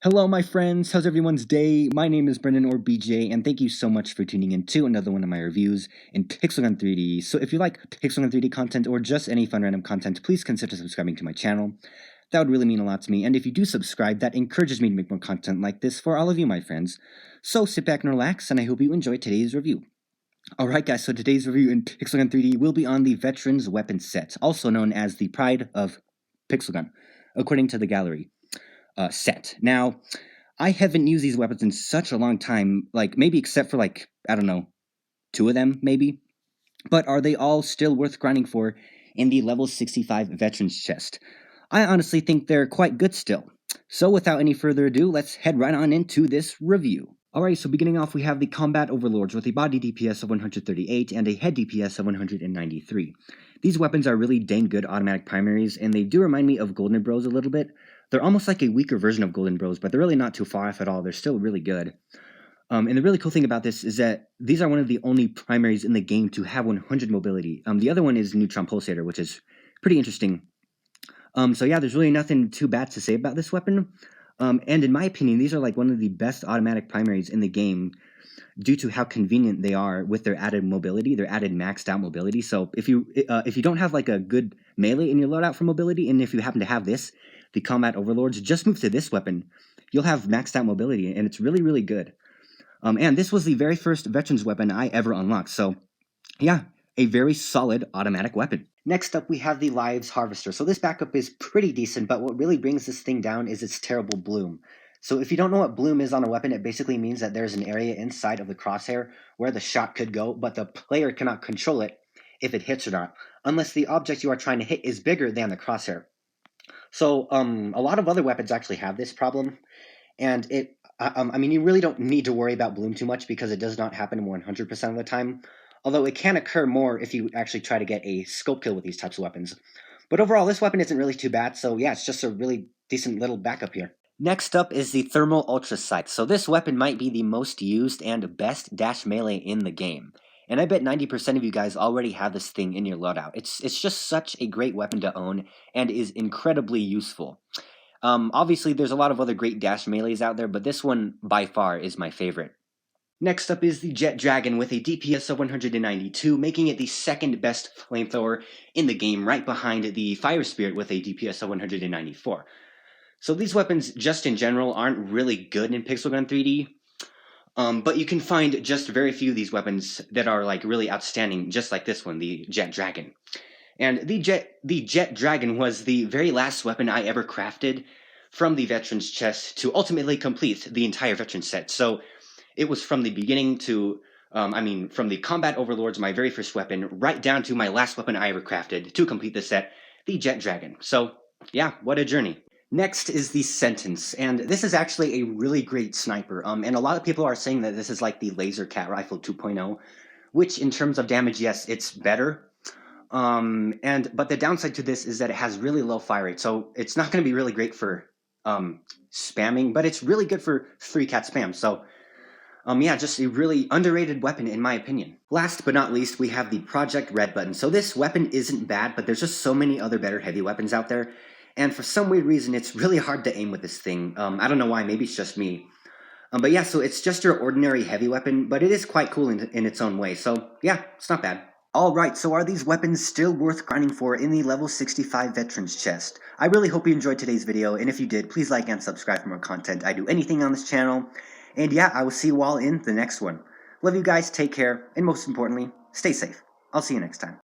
Hello, my friends. How's everyone's day? My name is Brendan or BJ, and thank you so much for tuning in to another one of my reviews in Pixelgun 3D. So, if you like Pixelgun 3D content or just any fun random content, please consider subscribing to my channel. That would really mean a lot to me, and if you do subscribe, that encourages me to make more content like this for all of you, my friends. So, sit back and relax, and I hope you enjoy today's review. Alright, guys, so today's review in Pixelgun 3D will be on the Veterans Weapon Set, also known as the Pride of Pixelgun, according to the gallery. Set. Now, I haven't used these weapons in such a long time, like maybe except for I don't know, 2 of them maybe. But are they all still worth grinding for in the level 65 Veterans chest? I honestly think they're quite good still. So without any further ado, let's head right on into this review. Alright, so beginning off, we have the Combat Overlords with a body DPS of 138 and a head DPS of 193. These weapons are really dang good automatic primaries, and they do remind me of Golden Bros a little bit. They're almost like a weaker version of Golden Bros, but they're really not too far off at all. They're still really good. And the really cool thing about this is that these are one of the only primaries in the game to have 100 mobility. The other one is Neutron Pulsator, which is pretty interesting. So yeah, there's really nothing too bad to say about this weapon. And in my opinion, these are like one of the best automatic primaries in the game due to how convenient they are with their added mobility, their added maxed out mobility. So if you don't have like a good melee in your loadout for mobility, and if you happen to have this, the Combat Overlords, just move to this weapon. You'll have maxed out mobility, and it's really, really good. And this was the very first Veterans weapon I ever unlocked, so yeah, a very solid automatic weapon. Next up, we have the Lives Harvester. So this backup is pretty decent, but what really brings this thing down is its terrible bloom. So if you don't know what bloom is on a weapon, it basically means that there's an area inside of the crosshair where the shot could go, but the player cannot control it if it hits or not, unless the object you are trying to hit is bigger than the crosshair. So a lot of other weapons actually have this problem, and I mean, you really don't need to worry about bloom too much because it does not happen 100% of the time, although it can occur more if you actually try to get a scope kill with these types of weapons. But overall, this weapon isn't really too bad, so yeah, it's just a really decent little backup here. Next up is the Thermal Ultra Sight. So this weapon might be the most used and best dash melee in the game. And I bet 90% of you guys already have this thing in your loadout. It's just such a great weapon to own and is incredibly useful. Obviously, there's a lot of other great dash melees out there, but this one, by far, is my favorite. Next up is the Jet Dragon with a DPS of 192, making it the second best flamethrower in the game, right behind the Fire Spirit with a DPS of 194. So these weapons, just in general, aren't really good in Pixelgun 3D, but you can find just very few of these weapons that are like really outstanding, just like this one, the Jet Dragon. And the Jet Dragon was the very last weapon I ever crafted from the Veterans chest to ultimately complete the entire Veterans set. So it was from the beginning to, from the Combat Overlords, my very first weapon, right down to my last weapon I ever crafted to complete the set, the Jet Dragon. So yeah, what a journey. Next is the Sentence, and this is actually a really great sniper, and a lot of people are saying that this is like the Laser Cat Rifle 2.0, which in terms of damage, yes, it's better, but the downside to this is that it has really low fire rate, so it's not going to be really great for spamming, but it's really good for 3-cat spam, so yeah, just a really underrated weapon in my opinion. Last but not least, we have the Project Red button. So this weapon isn't bad, but there's just so many other better heavy weapons out there, and for some weird reason, it's really hard to aim with this thing. I don't know why, maybe it's just me. But yeah, so it's just your ordinary heavy weapon, but it is quite cool in its own way, so yeah, it's not bad. Alright, so are these weapons still worth grinding for in the level 65 Veterans chest? I really hope you enjoyed today's video, and if you did, please like and subscribe for more content. I do anything on this channel, and yeah, I will see you all in the next one. Love you guys, take care, and most importantly, stay safe. I'll see you next time.